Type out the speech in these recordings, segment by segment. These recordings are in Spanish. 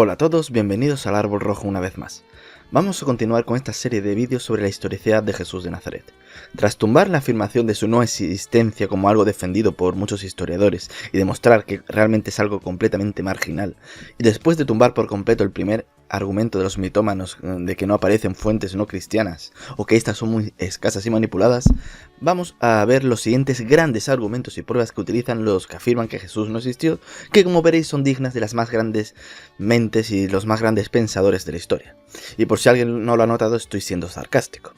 Hola a todos, bienvenidos al Árbol Rojo una vez más. Vamos a continuar con esta serie de vídeos sobre la historicidad de Jesús de Nazaret. Tras tumbar la afirmación de su no existencia como algo defendido por muchos historiadores y demostrar que realmente es algo completamente marginal, y después de tumbar por completo el primer argumento de los mitómanos de que no aparecen fuentes no cristianas o que estas son muy escasas y manipuladas, vamos a ver los siguientes grandes argumentos y pruebas que utilizan los que afirman que Jesús no existió, que como veréis son dignas de las más grandes mentes y los más grandes pensadores de la historia. Y por si alguien no lo ha notado, estoy siendo sarcástico.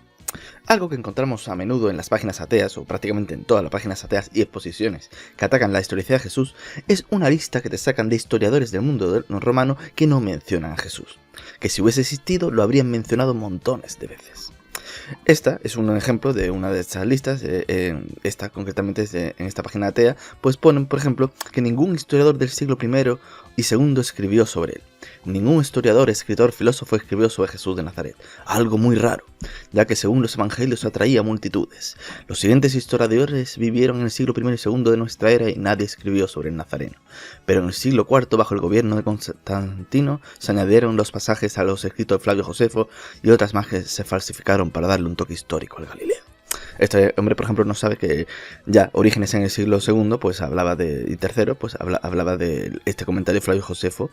Algo que encontramos a menudo en las páginas ateas, o prácticamente en todas las páginas ateas y exposiciones que atacan la historicidad de Jesús, es una lista que te sacan de historiadores del mundo romano que no mencionan a Jesús, que si hubiese existido lo habrían mencionado montones de veces. Esta es un ejemplo de una de estas listas, esta concretamente en esta página atea, pues ponen, por ejemplo, que ningún historiador del siglo I y II escribió sobre él. Ningún historiador, escritor, filósofo escribió sobre Jesús de Nazaret, algo muy raro, ya que según los evangelios atraía multitudes. Los siguientes historiadores vivieron en el siglo I y II de nuestra era y nadie escribió sobre el Nazareno. Pero en el siglo IV, bajo el gobierno de Constantino, se añadieron los pasajes a los escritos de Flavio Josefo y otras más que se falsificaron para darle un toque histórico al Galileo. Este hombre, por ejemplo, no sabe que ya Orígenes en el siglo II, pues hablaba de, y III, pues hablaba de este comentario de Flavio Josefo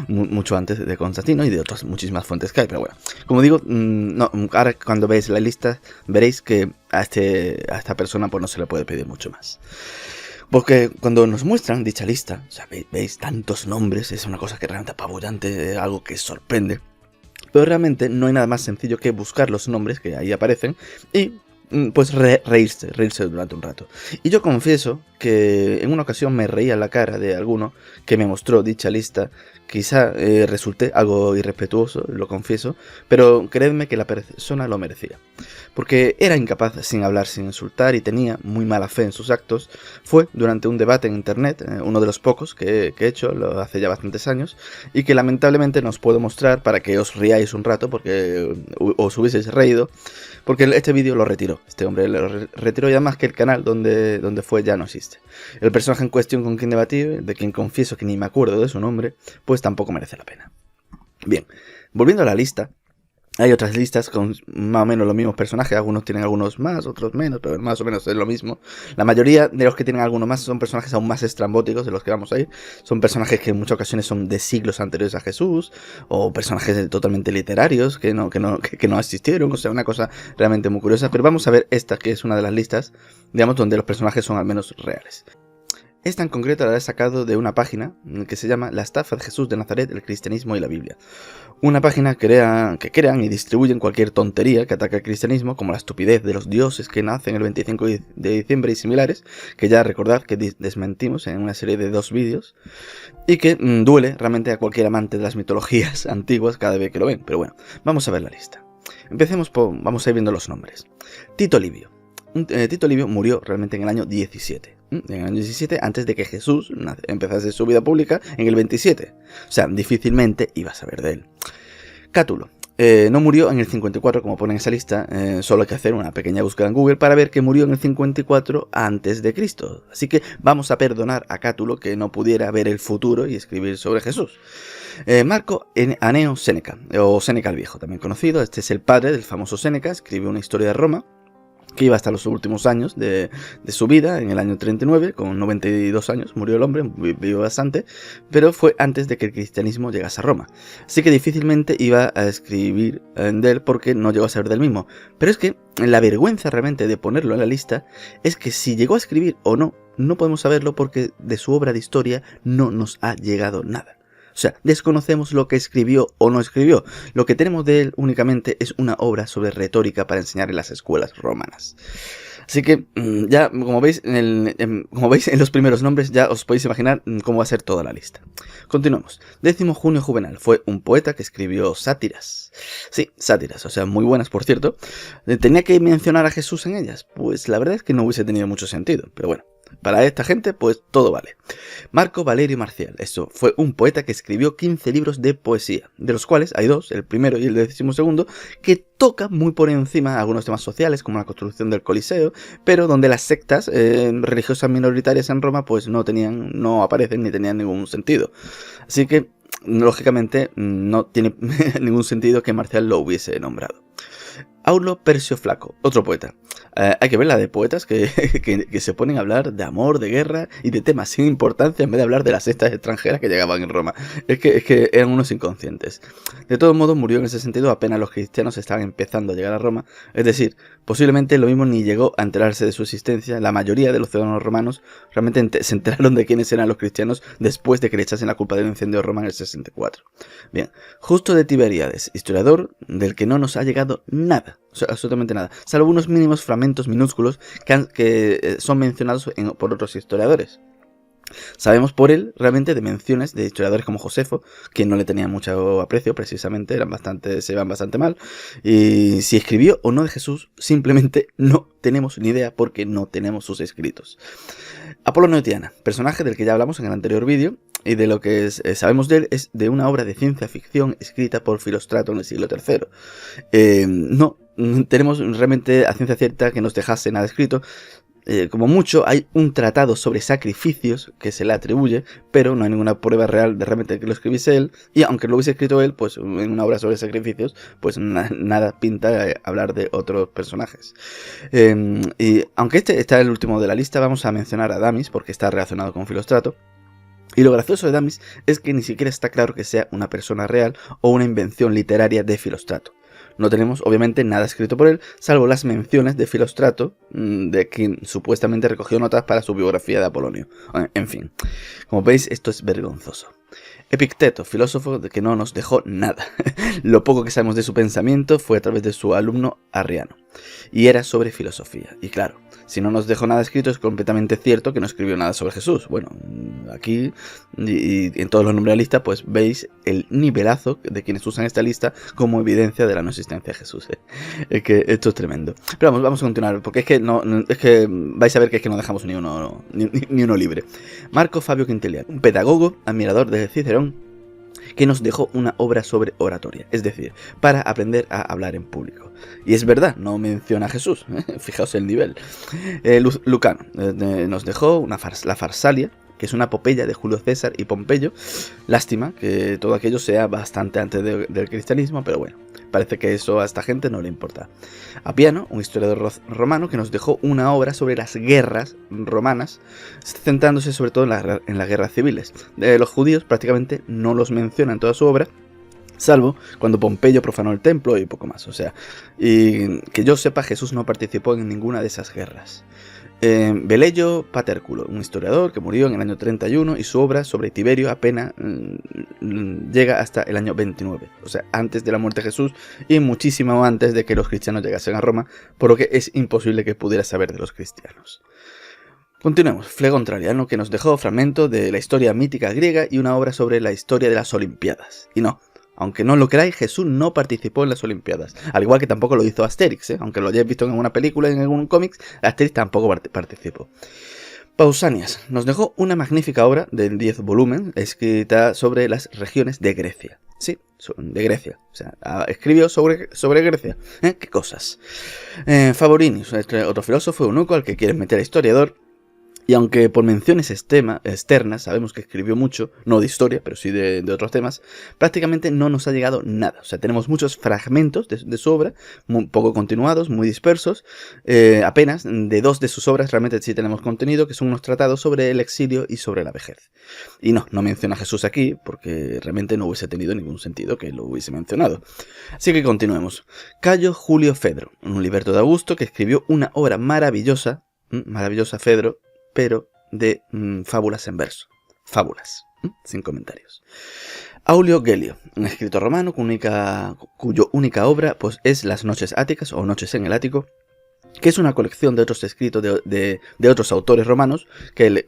mucho antes de Constantino y de otras muchísimas fuentes que hay. Pero bueno, como digo, no, ahora cuando veáis la lista veréis que a esta persona pues no se le puede pedir mucho más. Porque cuando nos muestran dicha lista, o sea, veis tantos nombres, es una cosa que realmente apabullante, algo que sorprende. Pero realmente no hay nada más sencillo que buscar los nombres que ahí aparecen y pues reírse durante un rato. Y yo confieso que en una ocasión me reía en la cara de alguno que me mostró dicha lista. Quizá resulté algo irrespetuoso, lo confieso, pero creedme que la persona lo merecía. Porque era incapaz, sin hablar, sin insultar, y tenía muy mala fe en sus actos. Fue durante un debate en internet, uno de los pocos que he hecho hace ya bastantes años, y que lamentablemente no os puedo mostrar para que os riáis un rato, porque os hubieseis reído, porque este vídeo lo retiró. Este hombre lo retiró ya más que el canal donde fue ya no existe. El personaje en cuestión con quien debatí, de quien confieso que ni me acuerdo de su nombre, pues tampoco merece la pena. Bien, volviendo a la lista, hay otras listas con más o menos los mismos personajes, algunos tienen algunos más, otros menos, pero más o menos es lo mismo. La mayoría de los que tienen algunos más son personajes aún más estrambóticos de los que vamos a ir. Son personajes que en muchas ocasiones son de siglos anteriores a Jesús, o personajes totalmente literarios que no existieron, o sea, una cosa realmente muy curiosa. Pero vamos a ver esta, que es una de las listas, digamos, donde los personajes son al menos reales. Esta en concreto la he sacado de una página que se llama La estafa de Jesús de Nazaret, el cristianismo y la Biblia. Una página que crean y distribuyen cualquier tontería que ataca al cristianismo, como la estupidez de los dioses que nacen el 25 de diciembre y similares, que ya recordad que desmentimos en una serie de 2 vídeos, y que duele realmente a cualquier amante de las mitologías antiguas cada vez que lo ven. Pero bueno, vamos a ver la lista. Empecemos vamos a ir viendo los nombres. Tito Livio. Tito Livio murió realmente en el año 17. En el año 17, antes de que Jesús empezase su vida pública, en el 27. O sea, difícilmente ibas a saber de él. Cátulo. No murió en el 54, como pone en esa lista, solo hay que hacer una pequeña búsqueda en Google para ver que murió en el 54 antes de Cristo. Así que vamos a perdonar a Cátulo que no pudiera ver el futuro y escribir sobre Jesús. Marco Aneo Séneca, o Séneca el Viejo, también conocido. Este es el padre del famoso Séneca, escribió una historia de Roma, que iba hasta los últimos años de su vida, en el año 39, con 92 años, murió el hombre, vivió bastante, pero fue antes de que el cristianismo llegase a Roma. Así que difícilmente iba a escribir de él porque no llegó a ser del mismo. Pero es que la vergüenza realmente de ponerlo en la lista es que si llegó a escribir o no, no podemos saberlo porque de su obra de historia no nos ha llegado nada. O sea, desconocemos lo que escribió o no escribió. Lo que tenemos de él únicamente es una obra sobre retórica para enseñar en las escuelas romanas. Así que ya, como veis en los primeros nombres, ya os podéis imaginar cómo va a ser toda la lista. Continuamos. 10 Junio Juvenal fue un poeta que escribió sátiras. Sí, sátiras, o sea, muy buenas, por cierto. ¿Tenía que mencionar a Jesús en ellas? Pues la verdad es que no hubiese tenido mucho sentido, pero bueno. Para esta gente, pues todo vale. Marco Valerio Marcial. Esto fue un poeta que escribió 15 libros de poesía, de los cuales hay 2, el primero y el 12º, que tocan muy por encima algunos temas sociales, como la construcción del Coliseo, pero donde las sectas religiosas minoritarias en Roma, pues no aparecen ni tenían ningún sentido. Así que lógicamente no tiene ningún sentido que Marcial lo hubiese nombrado. Aulo Persio Flaco, otro poeta. Hay que ver la de poetas que se ponen a hablar de amor, de guerra y de temas sin importancia en vez de hablar de las sectas extranjeras que llegaban en Roma. Es que eran unos inconscientes. De todos modos, murió en ese sentido apenas los cristianos estaban empezando a llegar a Roma. Es decir, posiblemente lo mismo ni llegó a enterarse de su existencia. La mayoría de los ciudadanos romanos realmente se enteraron de quiénes eran los cristianos después de que le echasen la culpa del incendio de Roma en el 64. Bien, Justo de Tiberíades, historiador del que no nos ha llegado nada. O sea, absolutamente nada, salvo unos mínimos fragmentos minúsculos que son mencionados por otros historiadores. Sabemos por él realmente de menciones de historiadores como Josefo, que no le tenían mucho aprecio, precisamente se iban bastante mal, y si escribió o no de Jesús, simplemente no tenemos ni idea porque no tenemos sus escritos. Apolonio de Tiana, personaje del que ya hablamos en el anterior vídeo, y de lo que sabemos de él es de una obra de ciencia ficción escrita por Filóstrato en el siglo III. No tenemos realmente a ciencia cierta que nos dejase nada escrito. Como mucho hay un tratado sobre sacrificios que se le atribuye, pero no hay ninguna prueba real de realmente que lo escribiese él, y aunque lo hubiese escrito él, pues en una obra sobre sacrificios, pues nada pinta hablar de otros personajes. Y aunque este está el último de la lista, vamos a mencionar a Damis porque está relacionado con Filóstrato. Y lo gracioso de Damis es que ni siquiera está claro que sea una persona real o una invención literaria de Filóstrato. No tenemos, obviamente, nada escrito por él, salvo las menciones de Filóstrato, de quien supuestamente recogió notas para su biografía de Apolonio. En fin, como veis, esto es vergonzoso. Epicteto, filósofo de que no nos dejó nada. Lo poco que sabemos de su pensamiento fue a través de su alumno Arriano, y era sobre filosofía. Y claro, si no nos dejó nada escrito, es completamente cierto que no escribió nada sobre Jesús. Bueno, aquí y en todos los nombres de la lista, pues veis el nivelazo de quienes usan esta lista como evidencia de la no existencia de Jesús. Es que esto es tremendo. Pero vamos a continuar, porque es que vais a ver que es que no dejamos ni uno libre. Marco Fabio Quintiliano, un pedagogo, admirador de Cicerón, que nos dejó una obra sobre oratoria, es decir, para aprender a hablar en público. Y es verdad, no menciona a Jesús, fijaos el nivel. Lucano nos dejó la Farsalia, que es una epopeya de Julio César y Pompeyo. Lástima que todo aquello sea bastante antes del cristianismo, pero bueno, parece que eso a esta gente no le importa. Apiano, un historiador romano, que nos dejó una obra sobre las guerras romanas, centrándose sobre todo en las guerras civiles. Los judíos prácticamente no los menciona en toda su obra, salvo cuando Pompeyo profanó el templo y poco más. O sea, y que yo sepa, Jesús no participó en ninguna de esas guerras. Velleio Paterculo, un historiador que murió en el año 31, y su obra sobre Tiberio apenas llega hasta el año 29, o sea, antes de la muerte de Jesús y muchísimo antes de que los cristianos llegasen a Roma, por lo que es imposible que pudiera saber de los cristianos. Continuemos. Flegón Traiano, que nos dejó fragmentos de la historia mítica griega y una obra sobre la historia de las Olimpiadas. Y no, aunque no lo creáis, Jesús no participó en las Olimpiadas, al igual que tampoco lo hizo Asterix, aunque lo hayáis visto en alguna película, en algún cómic, Asterix tampoco participó. Pausanias nos dejó una magnífica obra de 10 volúmenes, escrita sobre las regiones de Grecia. Sí, de Grecia, o sea, escribió sobre Grecia. ¿Qué cosas? Favorinis, otro filósofo eunuco al que quieren meter a historiador. Y aunque por menciones externas sabemos que escribió mucho, no de historia, pero sí de otros temas, prácticamente no nos ha llegado nada. O sea, tenemos muchos fragmentos de su obra, muy poco continuados, muy dispersos. Apenas de 2 de sus obras realmente sí tenemos contenido, que son unos tratados sobre el exilio y sobre la vejez. Y no menciona a Jesús aquí, porque realmente no hubiese tenido ningún sentido que lo hubiese mencionado. Así que continuemos. Cayo Julio Fedro, un liberto de Augusto que escribió una obra maravillosa, Fedro, pero de fábulas en verso. Fábulas, sin comentarios. Aulio Gelio, un escritor romano cuyo única obra pues, es Las Noches Áticas o Noches en el Ático, que es una colección de otros escritos de otros autores romanos que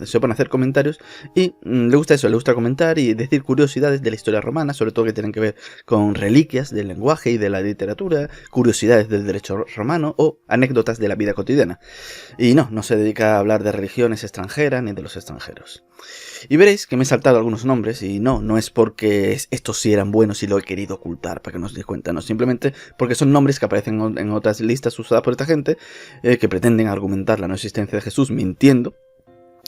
se ponen a hacer comentarios y le gusta comentar y decir curiosidades de la historia romana, sobre todo que tienen que ver con reliquias del lenguaje y de la literatura, curiosidades del derecho romano o anécdotas de la vida cotidiana. Y no se dedica a hablar de religiones extranjeras ni de los extranjeros. Y veréis que me he saltado algunos nombres y no es porque estos sí eran buenos y lo he querido ocultar para que no os deis cuenta, no, simplemente porque son nombres que aparecen en otras listas usadas por esta gente que pretenden argumentar la no existencia de Jesús mintiendo,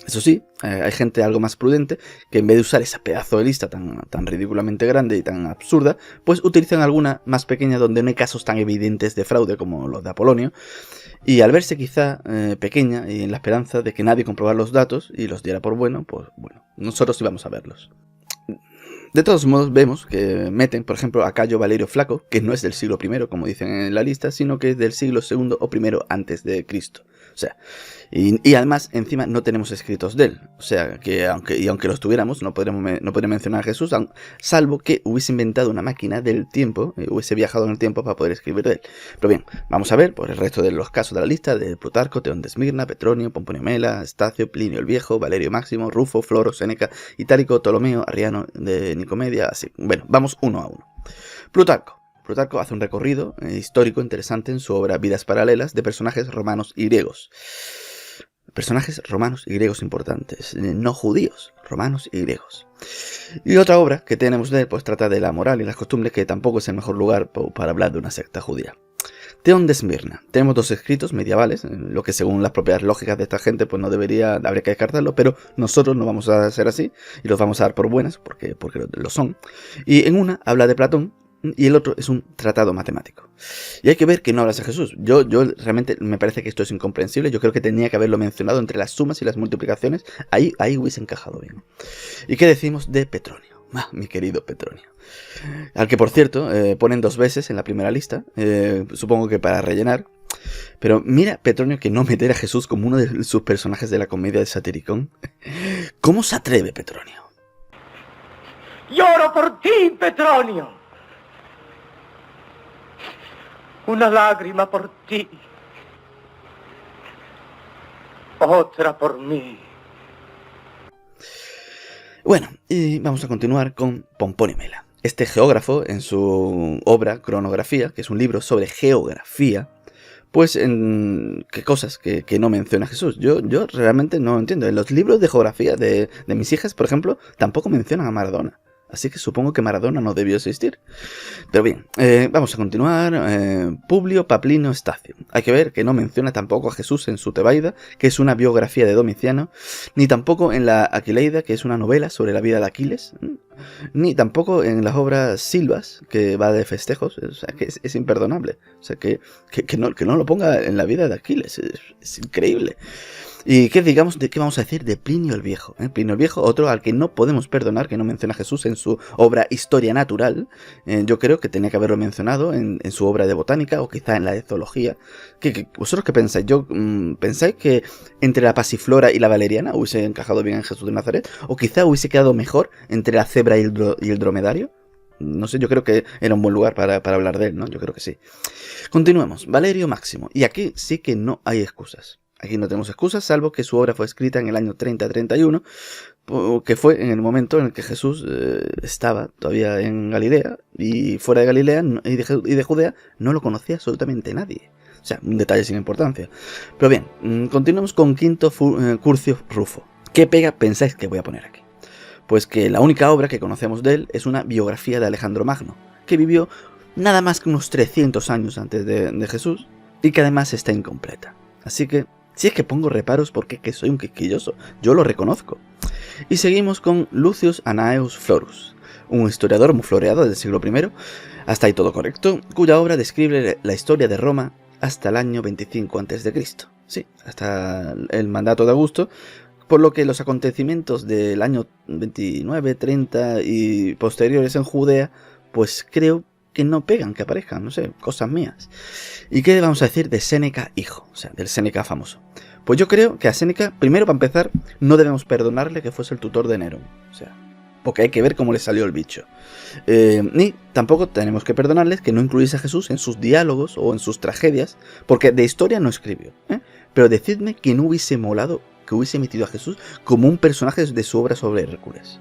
Eso sí, hay gente algo más prudente que en vez de usar esa pedazo de lista tan ridículamente grande y tan absurda, pues utilizan alguna más pequeña donde no hay casos tan evidentes de fraude como los de Apolonio, y al verse quizá pequeña y en la esperanza de que nadie comprobara los datos y los diera por bueno, pues bueno, nosotros íbamos a verlos. De todos modos vemos que meten, por ejemplo, a Cayo Valerio Flaco, que no es del siglo I, como dicen en la lista, sino que es del siglo II o I antes de Cristo. O sea, y además encima no tenemos escritos de él. O sea, que aunque los tuviéramos, no podríamos mencionar a Jesús, salvo que hubiese inventado una máquina del tiempo, hubiese viajado en el tiempo para poder escribir de él. Pero bien, vamos a ver por el resto de los casos de la lista: de Plutarco, Teón de Esmirna, Petronio, Pomponio Mela, Estacio, Plinio el Viejo, Valerio Máximo, Rufo, Floro, Séneca, Itálico, Ptolomeo, Arriano de Nicomedia, así. Bueno, vamos uno a uno. Plutarco hace un recorrido histórico interesante en su obra Vidas Paralelas de personajes romanos y griegos. Personajes romanos y griegos importantes, no judíos, romanos y griegos. Y otra obra que tenemos de él pues trata de la moral y las costumbres, que tampoco es el mejor lugar para hablar de una secta judía. Teón de Esmirna. Tenemos dos escritos medievales, lo que según las propias lógicas de esta gente pues habría que descartarlo, pero nosotros no vamos a hacer así y los vamos a dar por buenas porque lo son. Y en una habla de Platón y el otro es un tratado matemático. Y hay que ver que no hablas de Jesús. Yo realmente me parece que esto es incomprensible. Yo creo que tenía que haberlo mencionado entre las sumas y las multiplicaciones. Ahí hubiese encajado bien. ¿Y qué decimos de Petronio? Mi querido Petronio. Al que, por cierto, ponen 2 veces en la primera lista. Supongo que para rellenar. Pero mira, Petronio, que no meter a Jesús como uno de sus personajes de la comedia de Satiricón. ¿Cómo se atreve, Petronio? Lloro por ti, Petronio. Una lágrima por ti, otra por mí. Bueno, y vamos a continuar con Pomponio Mela. Este geógrafo, en su obra Cronografía, que es un libro sobre geografía, pues qué cosas que no menciona Jesús. Yo realmente no entiendo. En los libros de geografía de mis hijas, por ejemplo, tampoco mencionan a Maradona. Así que supongo que Maradona no debió existir. Pero bien, vamos a continuar. Publio Paplinio Estacio. Hay que ver que no menciona tampoco a Jesús en su Tebaida, que es una biografía de Domiciano, ni tampoco en la Aquileida, que es una novela sobre la vida de Aquiles, ni tampoco en las obras Silvas, que va de festejos. O sea, que es imperdonable. O sea, que no lo ponga en la vida de Aquiles. Es increíble. ¿Y qué digamos de qué vamos a decir de Plinio el Viejo? Plinio el Viejo, otro al que no podemos perdonar que no menciona a Jesús en su obra Historia Natural. Yo creo que tenía que haberlo mencionado en su obra de botánica o quizá en la de zoología. ¿Vosotros qué pensáis? ¿Pensáis que entre la pasiflora y la valeriana hubiese encajado bien en Jesús de Nazaret? ¿O quizá hubiese quedado mejor entre la cebra y el dromedario? No sé, yo creo que era un buen lugar para hablar de él, ¿no? Yo creo que sí. Continuemos. Valerio Máximo. Y aquí sí que no hay excusas. Aquí no tenemos excusas, salvo que su obra fue escrita en el año 30-31, que fue en el momento en el que Jesús estaba todavía en Galilea, y fuera de Galilea y de Judea no lo conocía absolutamente nadie. O sea, un detalle sin importancia. Pero bien, continuamos con Quinto Curcio Rufo. ¿Qué pega pensáis que voy a poner aquí? Pues que la única obra que conocemos de él es una biografía de Alejandro Magno, que vivió nada más que unos 300 años antes de Jesús, y que además está incompleta. Así que si es que pongo reparos porque que soy un quisquilloso, yo lo reconozco. Y seguimos con Lucius Anaeus Florus, un historiador muy floreado del siglo I, hasta ahí todo correcto, cuya obra describe la historia de Roma hasta el año 25 a.C. Sí, hasta el mandato de Augusto, por lo que los acontecimientos del año 29, 30 y posteriores en Judea, pues creo que no pegan, que aparezcan, no sé, cosas mías. ¿Y qué vamos a decir de Séneca hijo? O sea, del Séneca famoso. Pues yo creo que a Séneca, primero para empezar, no debemos perdonarle que fuese el tutor de Nerón. O sea, porque hay que ver cómo le salió el bicho. Ni tampoco tenemos que perdonarles que no incluyese a Jesús en sus diálogos o en sus tragedias, porque de historia no escribió. Pero decidme que no hubiese molado que hubiese metido a Jesús como un personaje de su obra sobre Hércules.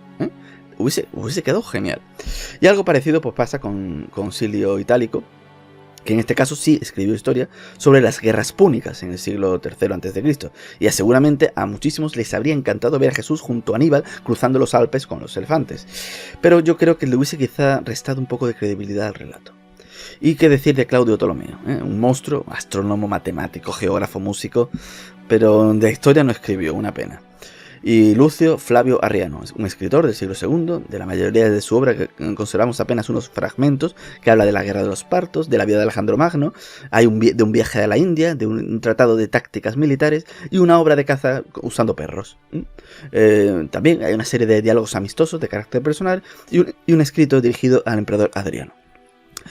Hubiese quedado genial. Y algo parecido pues pasa con Silio Itálico, que en este caso sí escribió historia sobre las guerras púnicas en el siglo III a.C. Y seguramente a muchísimos les habría encantado ver a Jesús junto a Aníbal cruzando los Alpes con los elefantes. Pero yo creo que le hubiese quizá restado un poco de credibilidad al relato. Y qué decir de Claudio Ptolomeo, un monstruo, astrónomo, matemático, geógrafo, músico, pero de historia no escribió, una pena. y Lucio Flavio Arriano, un escritor del siglo II. De la mayoría de su obra que conservamos apenas unos fragmentos, que habla de la guerra de los partos, de la vida de Alejandro Magno, hay de un viaje a la India, de un tratado de tácticas militares y una obra de caza usando perros. También hay una serie de diálogos amistosos de carácter personal y un escrito dirigido al emperador Adriano.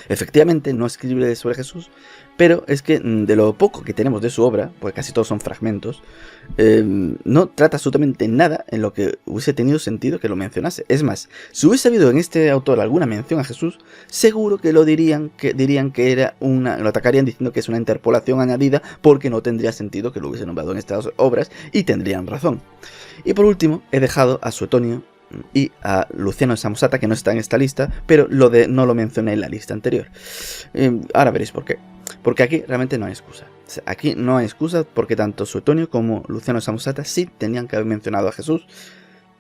Efectivamente, no escribe sobre Jesús, pero es que de lo poco que tenemos de su obra, pues casi todos son fragmentos, no trata absolutamente nada en lo que hubiese tenido sentido que lo mencionase. Es más, si hubiese habido en este autor alguna mención a Jesús, seguro que dirían que era lo atacarían diciendo que es una interpolación añadida, porque no tendría sentido que lo hubiese nombrado en estas obras, y tendrían razón. Y por último, he dejado a Suetonio y a Luciano de Samosata, que no está en esta lista, pero no lo mencioné en la lista anterior. Ahora veréis por qué. Porque aquí realmente no hay excusa. Aquí no hay excusa porque tanto Suetonio como Luciano de Samosata sí tenían que haber mencionado a Jesús,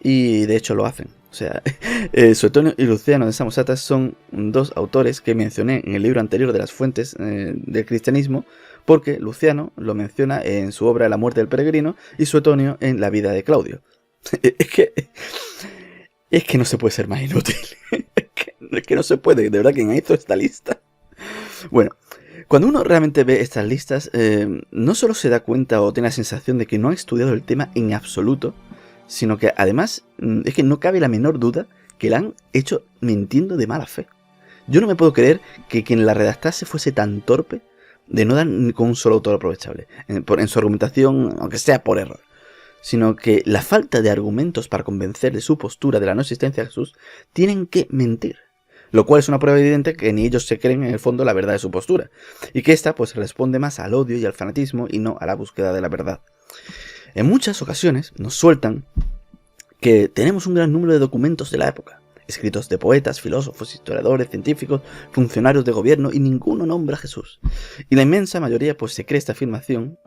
y de hecho lo hacen. O sea, Suetonio y Luciano de Samosata son dos autores que mencioné en el libro anterior de las fuentes del cristianismo, porque Luciano lo menciona en su obra La muerte del peregrino y Suetonio en La vida de Claudio. Es que no se puede ser más inútil. Es que no se puede. De verdad, ¿quién hizo esta lista? Bueno, cuando uno realmente ve estas listas, no solo se da cuenta o tiene la sensación de que no ha estudiado el tema en absoluto, sino que además es que no cabe la menor duda que la han hecho mintiendo de mala fe. Yo no me puedo creer que quien la redactase fuese tan torpe de no dar ni con un solo autor aprovechable en su argumentación, aunque sea por error, sino que la falta de argumentos para convencer de su postura de la no existencia de Jesús tienen que mentir, lo cual es una prueba evidente que ni ellos se creen en el fondo la verdad de su postura, y que esta pues responde más al odio y al fanatismo y no a la búsqueda de la verdad. En muchas ocasiones nos sueltan que tenemos un gran número de documentos de la época, escritos de poetas, filósofos, historiadores, científicos, funcionarios de gobierno, y ninguno nombra a Jesús. Y la inmensa mayoría pues se cree esta afirmación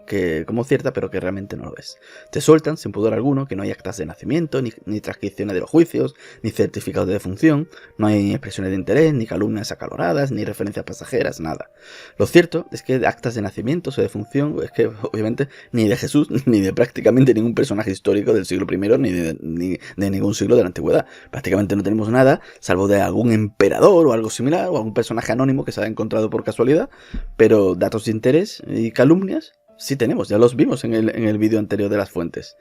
como cierta, pero que realmente no lo es. Te sueltan sin pudor alguno que no hay actas de nacimiento, ni transcripciones de los juicios, ni certificados de defunción, no hay expresiones de interés, ni calumnias acaloradas, ni referencias pasajeras, nada. Lo cierto es que actas de nacimiento o de defunción, es que obviamente ni de Jesús, ni de prácticamente ningún personaje histórico del siglo I, ni de ningún siglo de la antigüedad. Prácticamente no tenemos nada, salvo de algún emperador o algo similar, o algún personaje anónimo que se ha encontrado por casualidad, pero datos de interés y calumnias sí tenemos, ya los vimos en el vídeo anterior de las fuentes.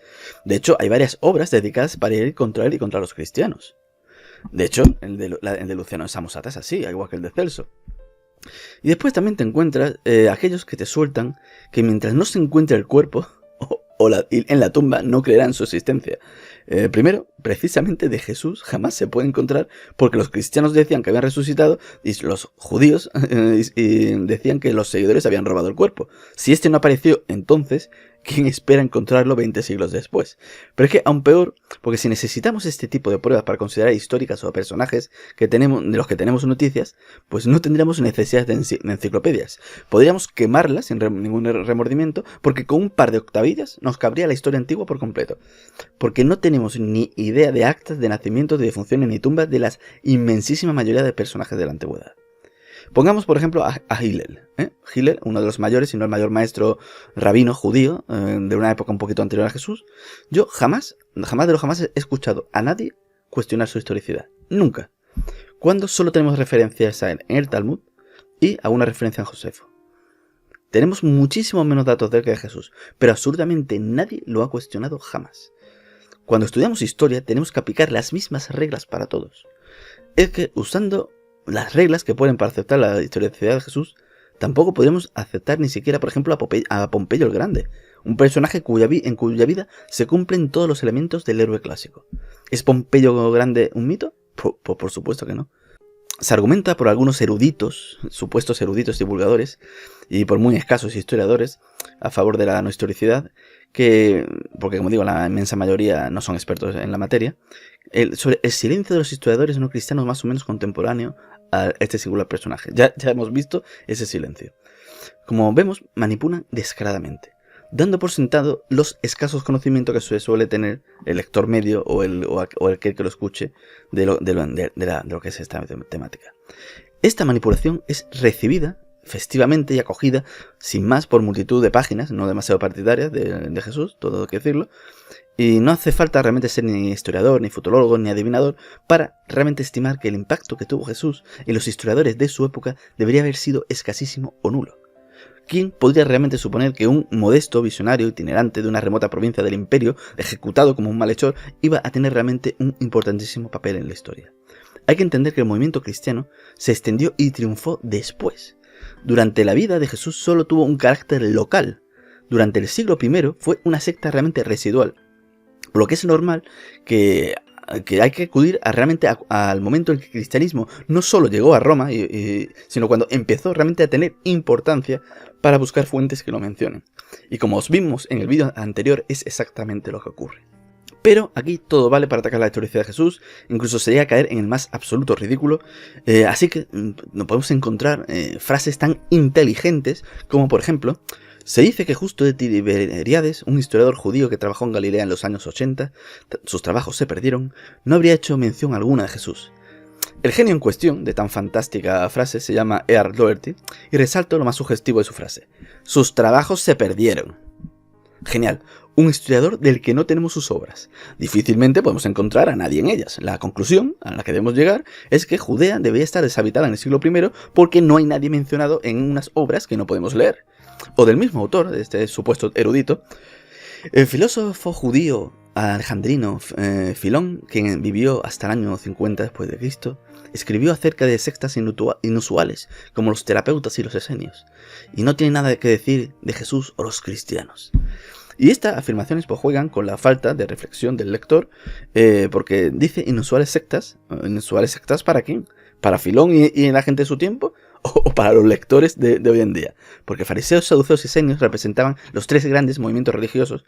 De hecho, hay varias obras dedicadas para ir contra él y contra los cristianos. De hecho, el de Luciano de Samosata es así, igual que el de Celso. Y después también te encuentras aquellos que te sueltan que mientras no se encuentre el cuerpo en la tumba, no creerán su existencia. Primero, precisamente de Jesús jamás se puede encontrar, porque los cristianos decían que habían resucitado y los judíos decían que los seguidores habían robado el cuerpo. Si este no apareció entonces, ¿quién espera encontrarlo 20 siglos después? Pero es que aún peor, porque si necesitamos este tipo de pruebas para considerar históricas o personajes de los que tenemos noticias, pues no tendríamos necesidad de enciclopedias. Podríamos quemarlas sin ningún remordimiento, porque con un par de octavillas nos cabría la historia antigua por completo. Porque no tenemos ni idea de actas de nacimiento, de defunciones ni tumbas de la inmensísima mayoría de personajes de la antigüedad. Pongamos, por ejemplo, a Hillel. Hillel, uno de los mayores, si no el mayor maestro rabino judío de una época un poquito anterior a Jesús. Yo jamás he escuchado a nadie cuestionar su historicidad. Nunca. Cuando solo tenemos referencias a él en el Talmud y a una referencia en Josefo. Tenemos muchísimo menos datos de él que de Jesús, pero absolutamente nadie lo ha cuestionado jamás. Cuando estudiamos historia tenemos que aplicar las mismas reglas para todos. Es que usando las reglas que ponen para aceptar la historicidad de Jesús, tampoco podríamos aceptar ni siquiera, por ejemplo, a Pompeyo el Grande, un personaje en cuya vida se cumplen todos los elementos del héroe clásico. ¿Es Pompeyo Grande un mito? Por supuesto que no. Se argumenta por algunos eruditos, supuestos eruditos divulgadores, y por muy escasos historiadores, a favor de la no historicidad, porque como digo, la inmensa mayoría no son expertos en la materia, sobre el silencio de los historiadores no cristianos más o menos contemporáneo a este singular personaje. Ya hemos visto ese silencio. Como vemos, manipulan descaradamente, dando por sentado los escasos conocimientos que suele tener el lector medio o el que lo escuche de lo que es esta temática. Esta manipulación es recibida festivamente y acogida, sin más, por multitud de páginas, no demasiado partidarias de Jesús, todo hay que decirlo. Y no hace falta realmente ser ni historiador, ni futurólogo, ni adivinador para realmente estimar que el impacto que tuvo Jesús en los historiadores de su época debería haber sido escasísimo o nulo. ¿Quién podría realmente suponer que un modesto visionario itinerante de una remota provincia del imperio, ejecutado como un malhechor, iba a tener realmente un importantísimo papel en la historia? Hay que entender que el movimiento cristiano se extendió y triunfó después. Durante la vida de Jesús solo tuvo un carácter local. Durante el siglo I fue una secta realmente residual. Por lo que es normal que hay que acudir realmente al momento en que el cristianismo no solo llegó a Roma, sino cuando empezó realmente a tener importancia para buscar fuentes que lo mencionen. Y como os vimos en el vídeo anterior, es exactamente lo que ocurre. Pero aquí todo vale para atacar la historicidad de Jesús, incluso se llega a caer en el más absoluto ridículo, así que no podemos encontrar frases tan inteligentes como, por ejemplo, se dice que Justo de Tiberíades, un historiador judío que trabajó en Galilea en los años 80, sus trabajos se perdieron, no habría hecho mención alguna de Jesús. El genio en cuestión de tan fantástica frase se llama Earl Doherty, y resalto lo más sugestivo de su frase: sus trabajos se perdieron. Genial, un historiador del que no tenemos sus obras. Difícilmente podemos encontrar a nadie en ellas. La conclusión a la que debemos llegar es que Judea debería estar deshabitada en el siglo I porque no hay nadie mencionado en unas obras que no podemos leer. O del mismo autor, de este supuesto erudito, el filósofo judío alejandrino Filón, quien vivió hasta el año 50 después de Cristo, escribió acerca de sectas inusuales, como los terapeutas y los esenios, y no tiene nada que decir de Jesús o los cristianos. Y estas afirmaciones pues juegan con la falta de reflexión del lector, porque dice inusuales sectas ¿para quién? ¿Para Filón y la gente de su tiempo? ¿O para los lectores de hoy en día? Porque fariseos, saduceos y esenios representaban los tres grandes movimientos religiosos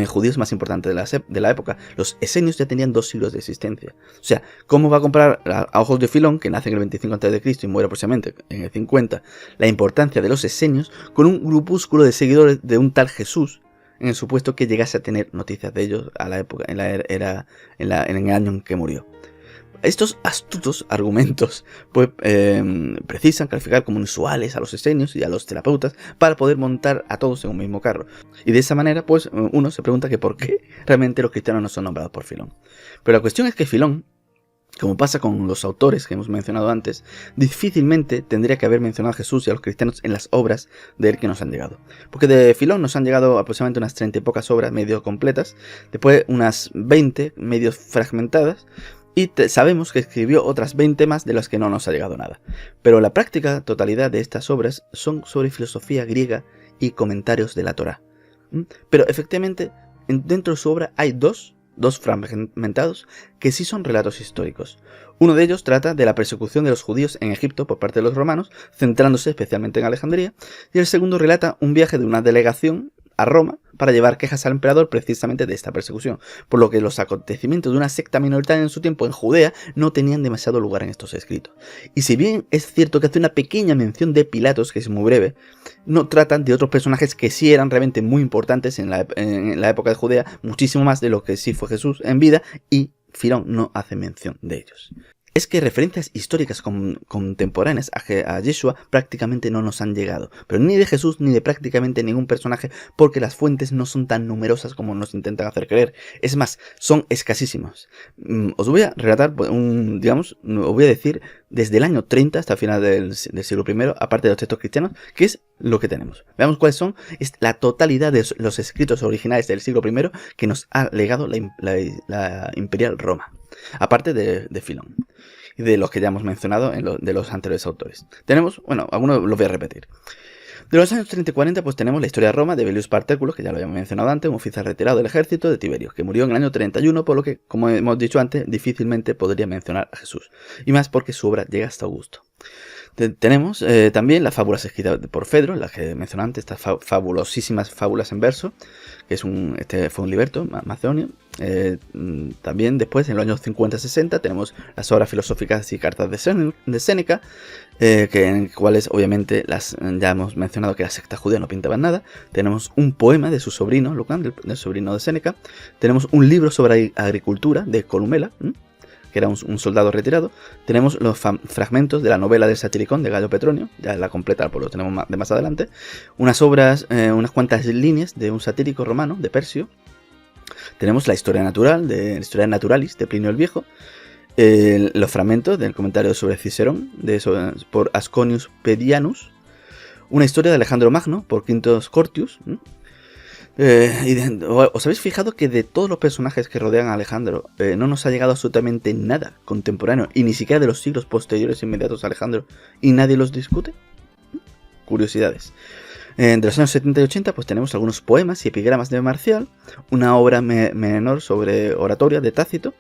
judíos más importantes de la época. Los esenios ya tenían 2 siglos de existencia. O sea, ¿cómo va a comparar a ojos de Filón, que nace en el 25 a.C. y muere aproximadamente en el 50, la importancia de los esenios con un grupúsculo de seguidores de un tal Jesús, en el supuesto que llegase a tener noticias de ellos a la época, en el año en que murió? Estos astutos argumentos pues, precisan calificar como inusuales a los esenios y a los terapeutas para poder montar a todos en un mismo carro. Y de esa manera pues uno se pregunta que por qué realmente los cristianos no son nombrados por Filón. Pero la cuestión es que Filón, como pasa con los autores que hemos mencionado antes, difícilmente tendría que haber mencionado a Jesús y a los cristianos en las obras de él que nos han llegado. Porque de Filón nos han llegado aproximadamente unas 30 y pocas obras medio completas, después unas 20 medio fragmentadas, y sabemos que escribió otras 20 más de las que no nos ha llegado nada. Pero la práctica totalidad de estas obras son sobre filosofía griega y comentarios de la Torá. Pero efectivamente, dentro de su obra hay dos fragmentados que sí son relatos históricos. Uno de ellos trata de la persecución de los judíos en Egipto por parte de los romanos, centrándose especialmente en Alejandría, y el segundo relata un viaje de una delegación a Roma para llevar quejas al emperador precisamente de esta persecución, por lo que los acontecimientos de una secta minoritaria en su tiempo en Judea no tenían demasiado lugar en estos escritos. Y si bien es cierto que hace una pequeña mención de Pilatos, que es muy breve, no tratan de otros personajes que sí eran realmente muy importantes en la época de Judea, muchísimo más de lo que sí fue Jesús en vida, y Filón no hace mención de ellos. Es que referencias históricas contemporáneas a Yeshua prácticamente no nos han llegado, pero ni de Jesús ni de prácticamente ningún personaje, porque las fuentes no son tan numerosas como nos intentan hacer creer. Es más, son escasísimas. Os voy a relatar, os voy a decir desde el año 30 hasta el final del siglo I, aparte de los textos cristianos, que es lo que tenemos. Veamos cuáles son. Es la totalidad de los escritos originales del siglo I que nos ha legado la imperial Roma, aparte de Filón y de los que ya hemos mencionado de los anteriores autores. Tenemos, algunos los voy a repetir. De los años 30 y 40 pues tenemos la historia de Roma de Velius Partéculo, que ya lo habíamos mencionado antes, un oficial retirado del ejército de Tiberio, que murió en el año 31, por lo que, como hemos dicho antes, difícilmente podría mencionar a Jesús, y más porque su obra llega hasta Augusto. Tenemos también las fábulas escritas por Fedro, las que mencioné antes, estas fabulosísimas fábulas en verso, que fue un liberto macedonio. También después, en los años 50-60, tenemos las obras filosóficas y cartas de Séneca, en cuales obviamente ya hemos mencionado que la secta judía no pintaba nada. Tenemos un poema de su sobrino, Lucan, del sobrino de Séneca. Tenemos un libro sobre agricultura de Columela, que era un soldado retirado. Tenemos los fragmentos de la novela del Satiricón de Gallo Petronio, ya la completa, pues lo tenemos más adelante. Unas obras, unas cuantas líneas de un satírico romano, de Persio. Tenemos la historia natural, la historia naturalis de Plinio el Viejo. Los fragmentos del comentario sobre Cicerón, por Asconius Pedianus. Una historia de Alejandro Magno, por Quintus Curtius. ¿Os habéis fijado que de todos los personajes que rodean a Alejandro no nos ha llegado absolutamente nada contemporáneo, y ni siquiera de los siglos posteriores inmediatos a Alejandro, y nadie los discute? Curiosidades. De los años 70 y 80 pues tenemos algunos poemas y epigramas de Marcial, una obra menor sobre oratoria de Tácito,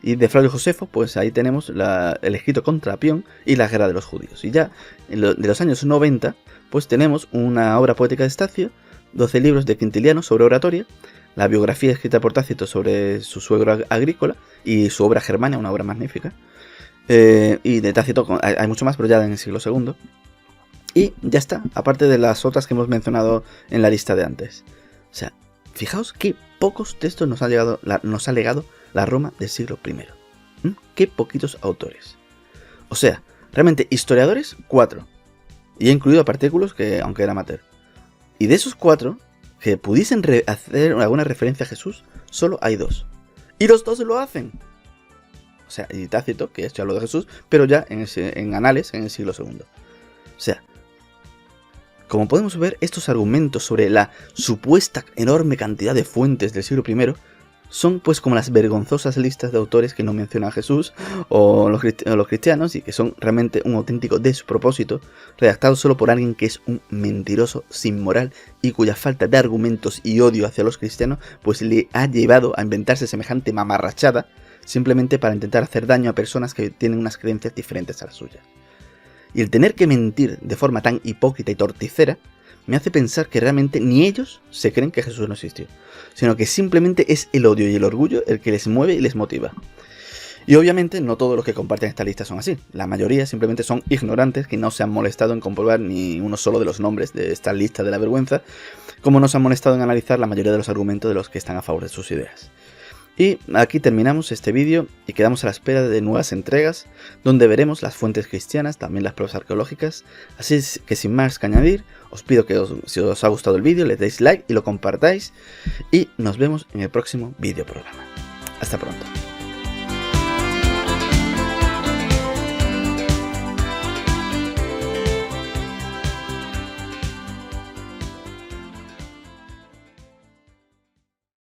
y de Flavio Josefo, pues ahí tenemos el escrito contra Apión y la guerra de los judíos. Y ya de los años 90 pues tenemos una obra poética de Estacio, 12 libros de Quintiliano sobre oratoria, la biografía escrita por Tácito sobre su suegro Agrícola y su obra Germania, una obra magnífica. Y de Tácito hay mucho más, pero ya en el siglo II. Y ya está, aparte de las otras que hemos mencionado en la lista de antes. O sea, fijaos qué pocos textos nos ha legado la Roma del siglo I. Qué poquitos autores. O sea, realmente historiadores, 4. Y he incluido artículos que, aunque era amateur. Y de esos 4, que pudiesen hacer alguna referencia a Jesús, solo hay 2. Y los 2 lo hacen. O sea, y Tácito, que esto ya habló de Jesús, pero ya en Anales, en el siglo II. O sea, como podemos ver, estos argumentos sobre la supuesta enorme cantidad de fuentes del siglo I son pues como las vergonzosas listas de autores que no mencionan a Jesús o los cristianos, y que son realmente un auténtico despropósito, redactado solo por alguien que es un mentiroso sin moral y cuya falta de argumentos y odio hacia los cristianos pues le ha llevado a inventarse semejante mamarrachada simplemente para intentar hacer daño a personas que tienen unas creencias diferentes a las suyas. Y el tener que mentir de forma tan hipócrita y torticera me hace pensar que realmente ni ellos se creen que Jesús no existió, sino que simplemente es el odio y el orgullo el que les mueve y les motiva. Y obviamente no todos los que comparten esta lista son así. La mayoría simplemente son ignorantes que no se han molestado en comprobar ni uno solo de los nombres de esta lista de la vergüenza, como no se han molestado en analizar la mayoría de los argumentos de los que están a favor de sus ideas. Y aquí terminamos este vídeo y quedamos a la espera de nuevas entregas, donde veremos las fuentes cristianas, también las pruebas arqueológicas. Así que sin más que añadir, os pido que si os ha gustado el vídeo le deis like y lo compartáis, y nos vemos en el próximo vídeo programa. Hasta pronto.